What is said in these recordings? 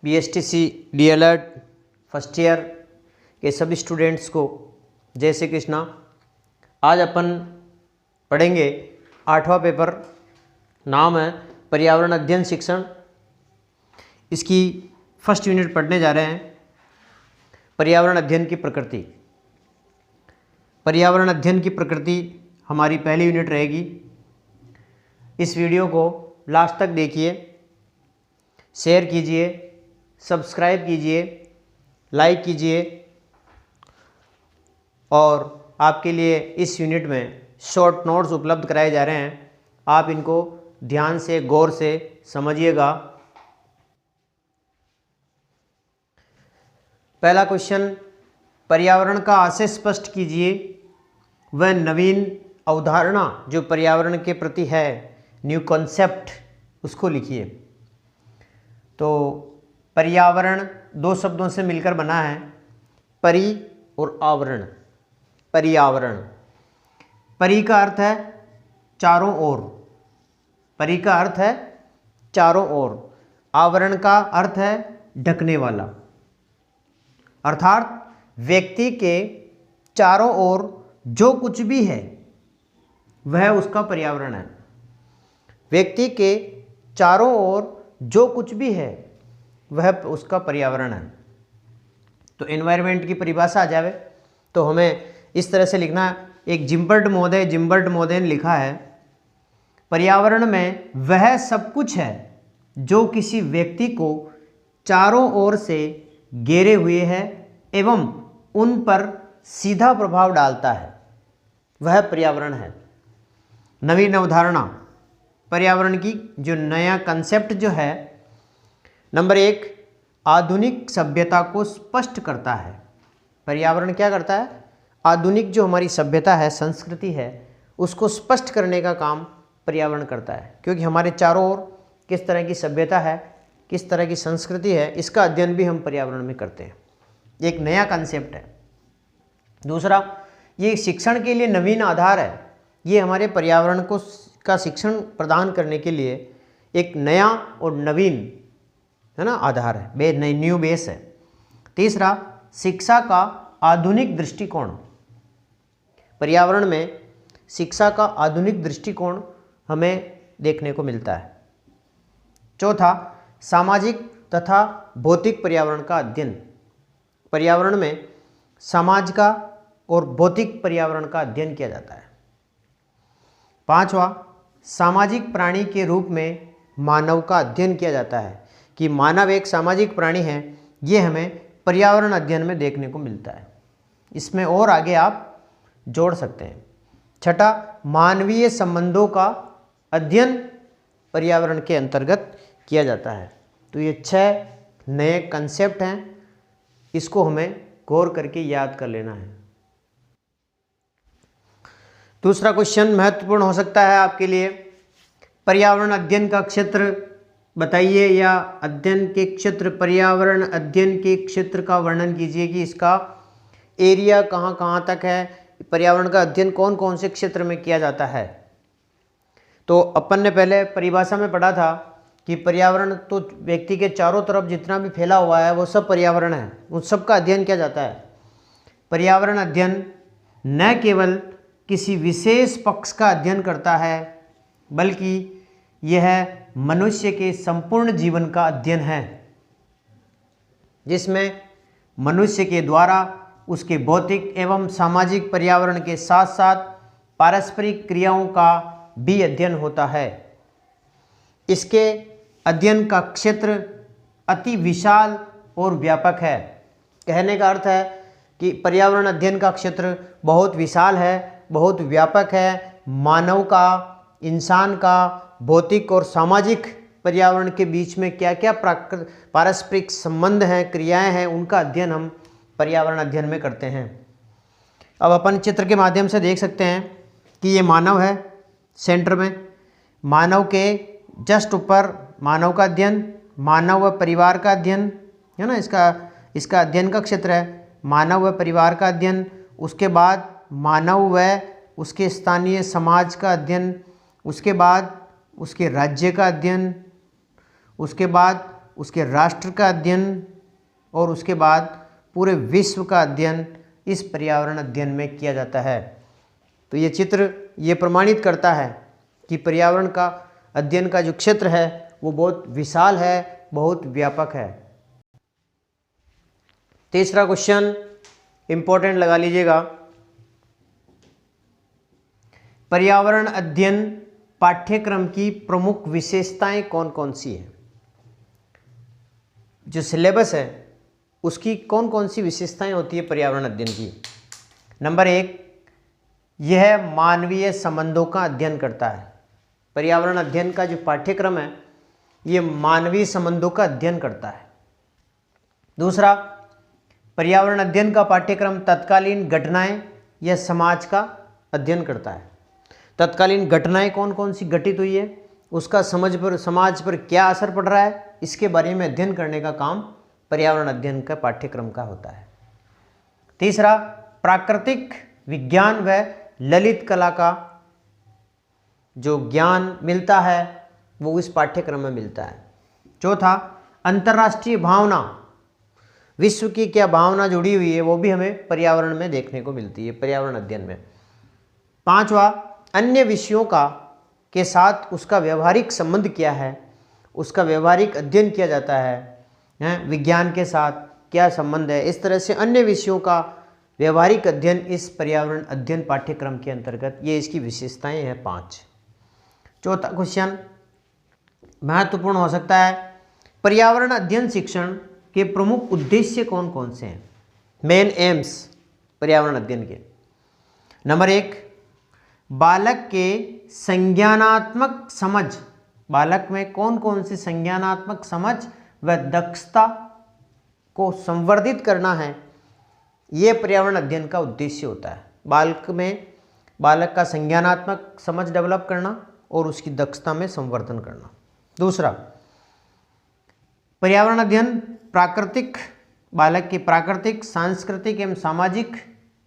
BSTC DLED first year के सभी students को जय श्री कृष्णा। आज अपन पढ़ेंगे 8वां पेपर, नाम है पर्यावरण अध्ययन शिक्षण। इसकी फर्स्ट यूनिट पढ़ने जा रहे हैं, पर्यावरण अध्ययन की प्रकृति। पर्यावरण अध्ययन की प्रकृति हमारी पहली यूनिट रहेगी। इस वीडियो को लास्ट तक देखिए, शेयर कीजिए, सब्सक्राइब कीजिए, लाइक कीजिए और आपके लिए इस यूनिट में शॉर्ट नोट्स उपलब्ध कराए जा रहे हैं। आप इनको ध्यान से गौर से समझिएगा। पहला क्वेश्चन, पर्यावरण का आशय स्पष्ट कीजिए। वह नवीन अवधारणा जो पर्यावरण के प्रति है, न्यू कॉन्सेप्ट, उसको लिखिए। तो पर्यावरण दो शब्दों से मिलकर बना है, परि और आवरण। पर्यावरण, परि का अर्थ है चारों ओर, परि का अर्थ है चारों ओर, आवरण का अर्थ है ढकने वाला। अर्थात व्यक्ति के चारों ओर जो कुछ भी है वह उसका पर्यावरण है। व्यक्ति के चारों ओर जो कुछ भी है वह उसका पर्यावरण है। तो एनवायरनमेंट की परिभाषा आ जावे तो हमें इस तरह से लिखना। एक जिम्बर्ट महोदय ने लिखा है, पर्यावरण में वह सब कुछ है जो किसी व्यक्ति को चारों ओर से घेरे हुए है एवं उन पर सीधा प्रभाव डालता है, वह पर्यावरण है। नवीन अवधारणा पर्यावरण की, जो नया कंसेप्ट जो है, नंबर 1, आधुनिक सभ्यता को स्पष्ट करता है। पर्यावरण क्या करता है? आधुनिक जो हमारी सभ्यता है, संस्कृति है, उसको स्पष्ट करने का काम पर्यावरण करता है। क्योंकि हमारे चारों ओर किस तरह की सभ्यता है, किस तरह की संस्कृति है, इसका अध्ययन भी हम पर्यावरण में करते हैं। एक नया कंसेप्ट है। दूसरा, ये शिक्षण के लिए नवीन आधार है। ये हमारे पर्यावरण को का शिक्षण प्रदान करने के लिए एक नया और नवीन, है ना, आधार है, न्यू बेस है। तीसरा, शिक्षा का आधुनिक दृष्टिकोण। पर्यावरण में शिक्षा का आधुनिक दृष्टिकोण हमें देखने को मिलता है। चौथा, सामाजिक तथा भौतिक पर्यावरण का अध्ययन। पर्यावरण में समाज का और भौतिक पर्यावरण का अध्ययन किया जाता है। पांचवा, सामाजिक प्राणी के रूप में मानव का अध्ययन किया जाता है कि मानव एक सामाजिक प्राणी है। ये हमें पर्यावरण अध्ययन में देखने को मिलता है। इसमें और आगे आप जोड़ सकते हैं। छठा, मानवीय संबंधों का अध्ययन पर्यावरण के अंतर्गत किया जाता है। तो ये 6 नए कंसेप्ट हैं, इसको हमें गौर करके याद कर लेना है। दूसरा क्वेश्चन महत्वपूर्ण हो सकता है आपके लिए। पर्यावरण अध्ययन का क्षेत्र बताइए, या अध्ययन के क्षेत्र, पर्यावरण अध्ययन के क्षेत्र का वर्णन कीजिए कि इसका एरिया कहाँ कहाँ तक है, पर्यावरण का अध्ययन कौन कौन से क्षेत्र में किया जाता है। तो अपन ने पहले परिभाषा में पढ़ा था कि पर्यावरण तो व्यक्ति के चारों तरफ जितना भी फैला हुआ है वो सब पर्यावरण है, उन सब का अध्ययन किया जाता है। पर्यावरण अध्ययन न केवल किसी विशेष पक्ष का अध्ययन करता है, बल्कि यह मनुष्य के संपूर्ण जीवन का अध्ययन है, जिसमें मनुष्य के द्वारा उसके भौतिक एवं सामाजिक पर्यावरण के साथ साथ पारस्परिक क्रियाओं का भी अध्ययन होता है। इसके अध्ययन का क्षेत्र अति विशाल और व्यापक है। कहने का अर्थ है कि पर्यावरण अध्ययन का क्षेत्र बहुत विशाल है, बहुत व्यापक है। मानव का, इंसान का भौतिक और सामाजिक पर्यावरण के बीच में क्या क्या पारस्परिक संबंध हैं, क्रियाएं हैं, उनका अध्ययन हम पर्यावरण अध्ययन में करते हैं। अब अपन चित्र के माध्यम से देख सकते हैं कि ये मानव है सेंटर में, मानव के जस्ट ऊपर मानव का अध्ययन, मानव व परिवार का अध्ययन, है ना, इसका अध्ययन का क्षेत्र है मानव व परिवार का अध्ययन। उसके बाद मानव व उसके स्थानीय समाज का अध्ययन, उसके बाद उसके राज्य का अध्ययन, उसके बाद उसके राष्ट्र का अध्ययन और उसके बाद पूरे विश्व का अध्ययन इस पर्यावरण अध्ययन में किया जाता है। तो ये चित्र ये प्रमाणित करता है कि पर्यावरण का अध्ययन का जो क्षेत्र है वो बहुत विशाल है, बहुत व्यापक है। तीसरा क्वेश्चन इंपॉर्टेंट लगा लीजिएगा, पर्यावरण अध्ययन पाठ्यक्रम की प्रमुख विशेषताएं कौन कौन सी हैं? जो सिलेबस है उसकी कौन कौन सी विशेषताएं होती है पर्यावरण अध्ययन की? नंबर 1, यह मानवीय संबंधों का अध्ययन करता है। पर्यावरण अध्ययन का जो पाठ्यक्रम है ये मानवीय संबंधों का अध्ययन करता है। दूसरा, पर्यावरण अध्ययन का पाठ्यक्रम तत्कालीन घटनाएं या समाज का अध्ययन करता है। तत्कालीन घटनाएं कौन कौन सी घटित हुई है, उसका समाज पर क्या असर पड़ रहा है, इसके बारे में अध्ययन करने का काम पर्यावरण अध्ययन का पाठ्यक्रम का होता है। तीसरा, प्राकृतिक विज्ञान व ललित कला का जो ज्ञान मिलता है वो इस पाठ्यक्रम में मिलता है। चौथा, अंतर्राष्ट्रीय भावना, विश्व की क्या भावना जुड़ी हुई है वो भी हमें पर्यावरण में देखने को मिलती है पर्यावरण अध्ययन में। पांचवा, अन्य विषयों का के साथ उसका व्यवहारिक संबंध क्या है, उसका व्यवहारिक अध्ययन किया जाता है, विज्ञान के साथ क्या संबंध है। इस तरह से अन्य विषयों का व्यवहारिक अध्ययन इस पर्यावरण अध्ययन पाठ्यक्रम के अंतर्गत ये इसकी विशेषताएं हैं 5। चौथा क्वेश्चन महत्वपूर्ण हो सकता है, पर्यावरण अध्ययन शिक्षण के प्रमुख उद्देश्य कौन कौन से हैं? मेन एम्स पर्यावरण अध्ययन के। नंबर 1, बालक के संज्ञानात्मक समझ, बालक में कौन कौन सी संज्ञानात्मक समझ व दक्षता को संवर्धित करना है, ये पर्यावरण अध्ययन का उद्देश्य होता है। बालक का संज्ञानात्मक समझ डेवलप करना और उसकी दक्षता में संवर्धन करना। दूसरा, पर्यावरण अध्ययन बालक के प्राकृतिक, सांस्कृतिक एवं सामाजिक,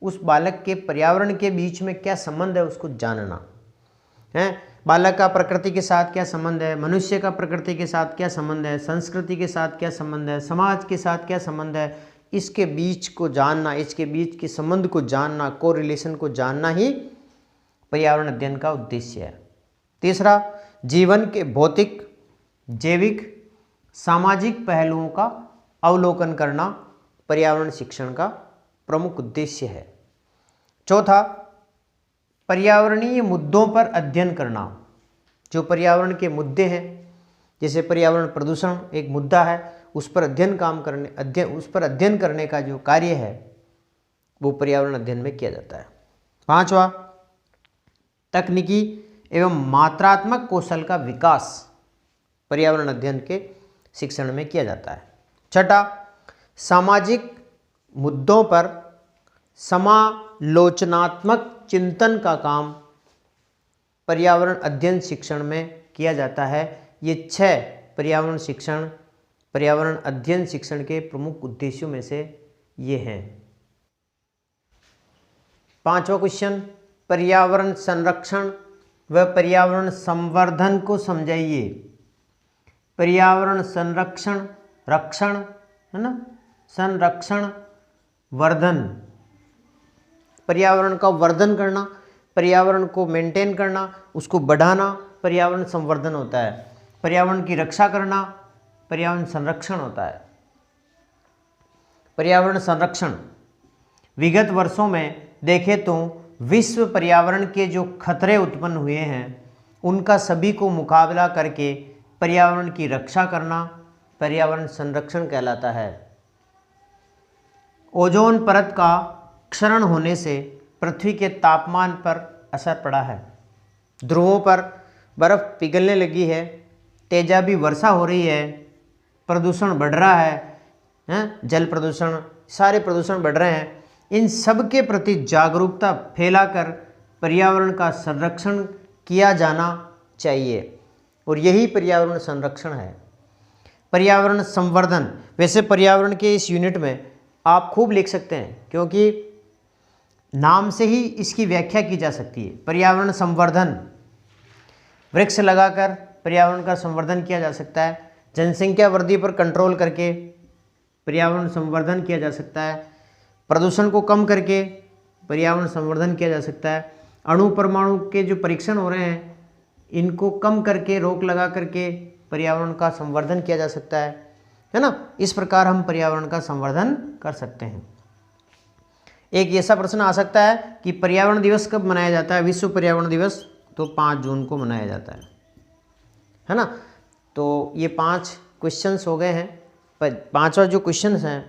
उस बालक के पर्यावरण के बीच में क्या संबंध है उसको जानना है। बालक का प्रकृति के साथ क्या संबंध है, मनुष्य का प्रकृति के साथ क्या संबंध है, संस्कृति के साथ क्या संबंध है, समाज के साथ क्या संबंध है, इसके बीच को जानना, इसके बीच के संबंध को जानना, कोरिलेशन को जानना ही पर्यावरण अध्ययन का उद्देश्य है। तीसरा, जीवन के भौतिक, जैविक, सामाजिक पहलुओं का अवलोकन करना पर्यावरण शिक्षण का प्रमुख उद्देश्य है। चौथा, पर्यावरणीय मुद्दों पर अध्ययन करना, जो पर्यावरण के मुद्दे हैं, जैसे पर्यावरण प्रदूषण एक मुद्दा है, उस पर अध्ययन करने का जो कार्य है वो पर्यावरण अध्ययन में किया जाता है। पांचवा, तकनीकी एवं मात्रात्मक कौशल का विकास पर्यावरण अध्ययन के शिक्षण में किया जाता है। छठा, सामाजिक मुद्दों पर समालोचनात्मक चिंतन का काम पर्यावरण अध्ययन शिक्षण में किया जाता है। ये 6 पर्यावरण अध्ययन शिक्षण के प्रमुख उद्देश्यों में से ये हैं। पांचवा क्वेश्चन, पर्यावरण संरक्षण व पर्यावरण संवर्धन को समझाइए। पर्यावरण संरक्षण, रक्षण है ना, संरक्षण, वर्धन, पर्यावरण का वर्धन करना, पर्यावरण को मेंटेन करना, उसको बढ़ाना पर्यावरण संवर्धन होता है। पर्यावरण की रक्षा करना पर्यावरण संरक्षण होता है। पर्यावरण संरक्षण, विगत वर्षों में देखें तो विश्व पर्यावरण के जो खतरे उत्पन्न हुए हैं उनका सभी को मुकाबला करके पर्यावरण की रक्षा करना पर्यावरण संरक्षण कहलाता है। ओजोन परत का क्षरण होने से पृथ्वी के तापमान पर असर पड़ा है। ध्रुवों पर बर्फ पिघलने लगी है, तेजाबी वर्षा हो रही है, प्रदूषण बढ़ रहा है, जल प्रदूषण, सारे प्रदूषण बढ़ रहे हैं। इन सब के प्रति जागरूकता फैलाकर पर्यावरण का संरक्षण किया जाना चाहिए और यही पर्यावरण संरक्षण है। पर्यावरण संवर्धन, वैसे पर्यावरण के इस यूनिट में आप खूब लिख सकते हैं क्योंकि नाम से ही इसकी व्याख्या की जा सकती है। पर्यावरण संवर्धन, वृक्ष लगाकर पर्यावरण का संवर्धन किया जा सकता है। जनसंख्या वृद्धि पर कंट्रोल करके पर्यावरण संवर्धन किया जा सकता है। प्रदूषण को कम करके पर्यावरण संवर्धन किया जा सकता है। अणु परमाणु के जो परीक्षण हो रहे हैं इनको कम करके, रोक लगा करके पर्यावरण का संवर्धन किया जा सकता है ना। इस प्रकार हम पर्यावरण का संवर्धन कर सकते हैं। एक ऐसा प्रश्न आ सकता है कि पर्यावरण दिवस कब मनाया जाता है? विश्व पर्यावरण दिवस तो 5 जून को मनाया जाता है ना। तो ये 5 क्वेश्चंस हो गए हैं। पांचवा जो क्वेश्चन है,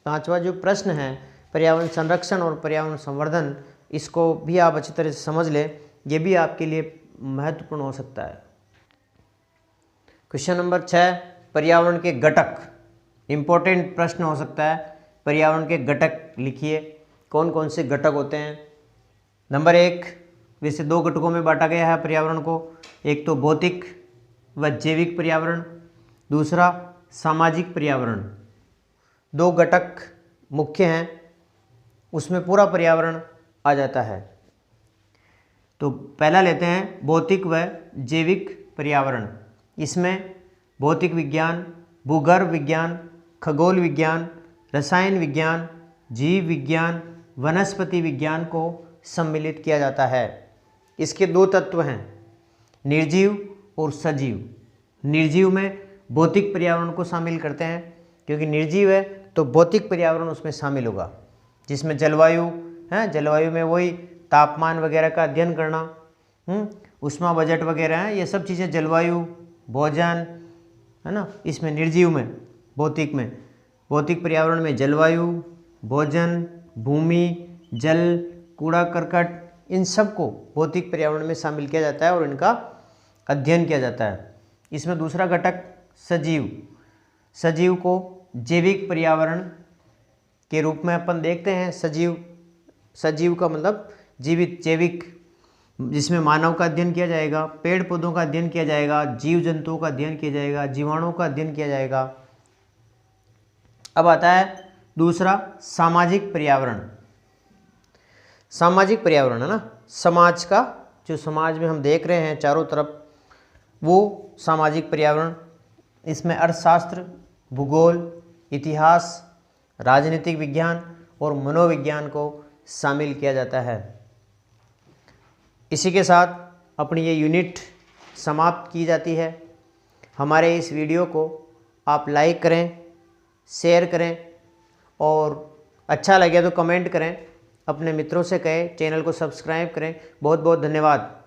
पांचवा जो प्रश्न है पर्यावरण संरक्षण और पर्यावरण संवर्धन, इसको भी आप अच्छी तरह से समझ लें, ये भी आपके लिए महत्वपूर्ण हो सकता है। क्वेश्चन नंबर 6, पर्यावरण के घटक, इंपॉर्टेंट प्रश्न हो सकता है। पर्यावरण के घटक लिखिए, कौन कौन से घटक होते हैं। नंबर 1, वैसे 2 घटकों में बांटा गया है पर्यावरण को, एक तो भौतिक व जैविक पर्यावरण, दूसरा सामाजिक पर्यावरण। 2 घटक मुख्य हैं, उसमें पूरा पर्यावरण आ जाता है। तो पहला लेते हैं भौतिक व जैविक पर्यावरण। इसमें भौतिक विज्ञान, भूगर्भ विज्ञान, खगोल विज्ञान, रसायन विज्ञान, जीव विज्ञान, वनस्पति विज्ञान को सम्मिलित किया जाता है। इसके 2 तत्व हैं, निर्जीव और सजीव। निर्जीव में भौतिक पर्यावरण को शामिल करते हैं, क्योंकि निर्जीव है तो भौतिक पर्यावरण उसमें शामिल होगा, जिसमें जलवायु है, जलवायु में वही तापमान वगैरह का अध्ययन करना, ऊष्मा बजट वगैरह है, ये सब चीज़ें, जलवायु, भोजन, है ना। इसमें निर्जीव में, भौतिक पर्यावरण में जलवायु, भोजन, भूमि, जल, कूड़ा करकट, इन सब को भौतिक पर्यावरण में शामिल किया जाता है और इनका अध्ययन किया जाता है। इसमें दूसरा घटक सजीव, सजीव को जैविक पर्यावरण के रूप में अपन देखते हैं। सजीव का मतलब जीवित, जैविक, जिसमें मानव का अध्ययन किया जाएगा, पेड़ पौधों का अध्ययन किया जाएगा, जीव जंतुओं का अध्ययन किया जाएगा, जीवाणुओं का अध्ययन किया जाएगा। अब आता है दूसरा सामाजिक पर्यावरण। सामाजिक पर्यावरण है ना, समाज का, जो समाज में हम देख रहे हैं चारों तरफ, वो सामाजिक पर्यावरण। इसमें अर्थशास्त्र, भूगोल, इतिहास, राजनीतिक विज्ञान और मनोविज्ञान को शामिल किया जाता है। इसी के साथ अपनी ये यूनिट समाप्त की जाती है। हमारे इस वीडियो को आप लाइक करें, शेयर करें और अच्छा लगे तो कमेंट करें, अपने मित्रों से कहें, चैनल को सब्सक्राइब करें। बहुत बहुत धन्यवाद।